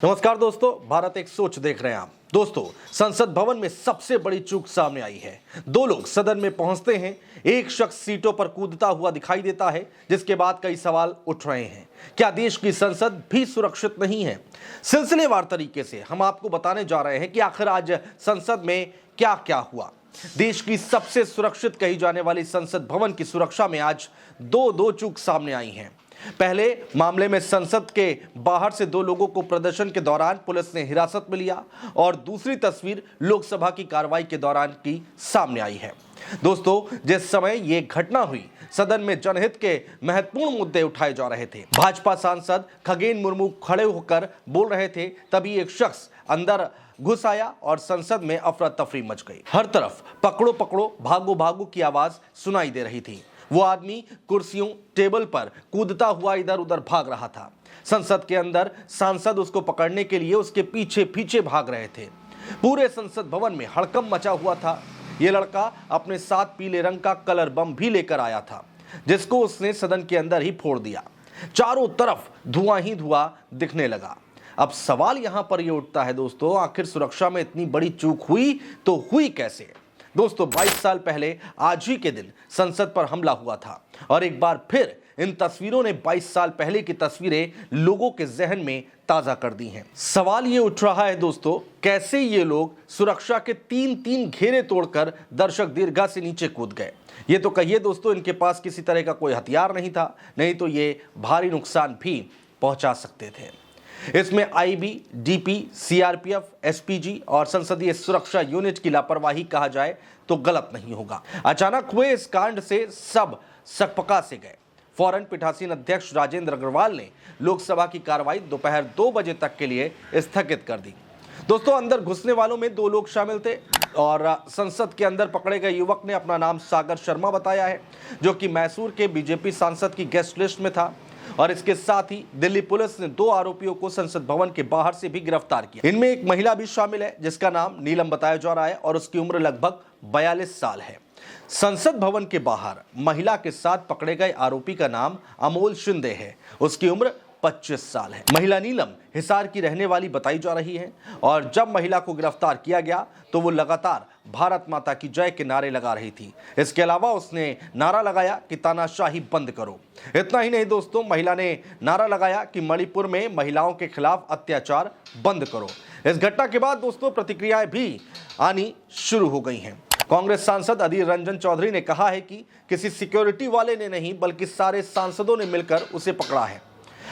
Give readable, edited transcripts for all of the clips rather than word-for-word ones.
नमस्कार दोस्तों, भारत एक सोच देख रहे हैं आप। दोस्तों, संसद भवन में सबसे बड़ी चूक सामने आई है। दो लोग सदन में पहुंचते हैं, एक शख्स सीटों पर कूदता हुआ दिखाई देता है, जिसके बाद कई सवाल उठ रहे हैं। क्या देश की संसद भी सुरक्षित नहीं है? सिलसिलेवार तरीके से हम आपको बताने जा रहे हैं कि आखिर आज संसद में क्या क्या हुआ। देश की सबसे सुरक्षित कही जाने वाली संसद भवन की सुरक्षा में आज दो चूक सामने आई हैं। पहले मामले में संसद के बाहर से दो लोगों को प्रदर्शन के दौरान पुलिस ने हिरासत में लिया और दूसरी तस्वीर लोकसभा की कार्रवाई के दौरान की सामने आई है। दोस्तों, जिस समय यह घटना हुई, सदन में जनहित के महत्वपूर्ण मुद्दे उठाए जा रहे थे। भाजपा सांसद खगेन मुर्मू खड़े होकर बोल रहे थे, तभी एक शख्स अंदर घुस आया और संसद में अफरा तफरी मच गई। हर तरफ पकड़ो पकड़ो, भागो भागो की आवाज सुनाई दे रही थी। वो आदमी कुर्सियों, टेबल पर कूदता हुआ इधर उधर भाग रहा था। संसद के अंदर सांसद उसको पकड़ने के लिए उसके पीछे पीछे भाग रहे थे। पूरे संसद भवन में हड़कंप मचा हुआ था। ये लड़का अपने साथ पीले रंग का कलर बम भी लेकर आया था, जिसको उसने सदन के अंदर ही फोड़ दिया। चारों तरफ धुआं ही धुआं दिखने लगा। अब सवाल यहां पर यह उठता है दोस्तों, आखिर सुरक्षा में इतनी बड़ी चूक हुई तो हुई कैसे? दोस्तों, 22 साल पहले आज ही के दिन संसद पर हमला हुआ था और एक बार फिर इन तस्वीरों ने 22 साल पहले की तस्वीरें लोगों के जहन में ताजा कर दी हैं। सवाल ये उठ रहा है दोस्तों, कैसे ये लोग सुरक्षा के तीन घेरे तोड़कर दर्शक दीर्घा से नीचे कूद गए? ये तो कहिए दोस्तों, इनके पास किसी तरह का कोई हथियार नहीं था, नहीं तो ये भारी नुकसान भी पहुंचा सकते थे। इसमें आईबी, डीपी, सीआरपीएफ, एसपीजी और संसदीय सुरक्षा यूनिट की लापरवाही कहा जाए तो गलत नहीं होगा। अचानक हुए इस कांड से सब सकपका से गए। फौरन पीठासीन अध्यक्ष राजेंद्र अग्रवाल ने लोकसभा की कार्रवाई दोपहर 2 बजे तक के लिए स्थगित कर दी। दोस्तों, अंदर घुसने वालों में 2 लोग शामिल थे और संसद के अंदर पकड़े गए युवक ने अपना नाम सागर शर्मा बताया है, जो कि मैसूर के बीजेपी सांसद की गेस्ट लिस्ट में था। और इसके साथ ही दिल्ली पुलिस ने 2 आरोपियों को संसद भवन के बाहर से भी गिरफ्तार किया। इनमें एक महिला भी शामिल है, जिसका नाम नीलम बताया जा रहा है और उसकी उम्र लगभग 42 साल है। संसद भवन के बाहर महिला के साथ पकड़े गए आरोपी का नाम अमोल शिंदे है। उसकी उम्र 25 साल है। महिला नीलम हिसार की रहने वाली बताई जा रही है और जब महिला को गिरफ्तार किया गया तो वो लगातार भारत माता की जय के नारे लगा रही थी। इसके अलावा उसने नारा लगाया कि तानाशाही बंद करो। इतना ही नहीं दोस्तों, महिला ने नारा लगाया कि मणिपुर में महिलाओं के खिलाफ अत्याचार बंद करो। इस घटना के बाद दोस्तों प्रतिक्रियाएं भी आनी शुरू हो गई हैं। कांग्रेस सांसद अधीर रंजन चौधरी ने कहा है कि किसी सिक्योरिटी वाले ने नहीं, बल्कि सारे सांसदों ने मिलकर उसे पकड़ा है।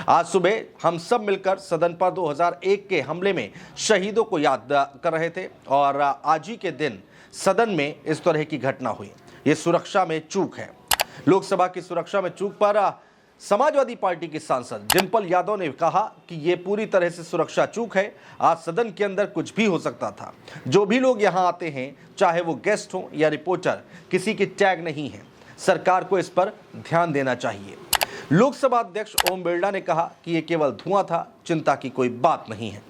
आज सुबह हम सब मिलकर सदन पर 2001 के हमले में शहीदों को याद कर रहे थे और आज ही के दिन सदन में इस तरह की घटना हुई। ये सुरक्षा में चूक है। लोकसभा की सुरक्षा में चूक पर समाजवादी पार्टी की सांसद डिंपल यादव ने कहा कि ये पूरी तरह से सुरक्षा चूक है। आज सदन के अंदर कुछ भी हो सकता था। जो भी लोग यहाँ आते हैं, चाहे वो गेस्ट हो या रिपोर्टर, किसी की टैग नहीं है। सरकार को इस पर ध्यान देना चाहिए। लोकसभा अध्यक्ष ओम बिरला ने कहा कि यह केवल धुआं था, चिंता की कोई बात नहीं है।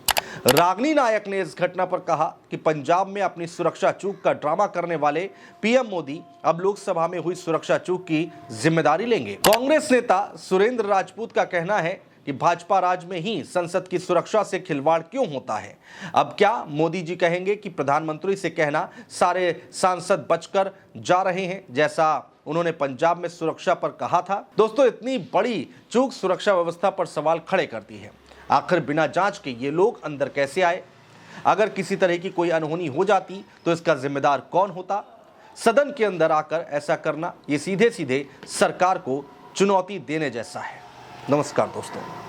रागनी नायक ने इस घटना पर कहा कि पंजाब में अपनी सुरक्षा चूक का ड्रामा करने वाले पीएम मोदी अब लोकसभा में हुई सुरक्षा चूक की जिम्मेदारी लेंगे। कांग्रेस नेता सुरेंद्र राजपूत का कहना है कि भाजपा राज में ही संसद की सुरक्षा से खिलवाड़ क्यों होता है? अब क्या मोदी जी कहेंगे कि प्रधानमंत्री से कहना सारे सांसद बचकर जा रहे हैं, जैसा उन्होंने पंजाब में सुरक्षा पर कहा था? दोस्तों, इतनी बड़ी चूक सुरक्षा व्यवस्था पर सवाल खड़े करती है। आखिर बिना जांच के ये लोग अंदर कैसे आए? अगर किसी तरह की कोई अनहोनी हो जाती तो इसका जिम्मेदार कौन होता? सदन के अंदर आकर ऐसा करना ये सीधे सीधे सरकार को चुनौती देने जैसा है। नमस्कार दोस्तों।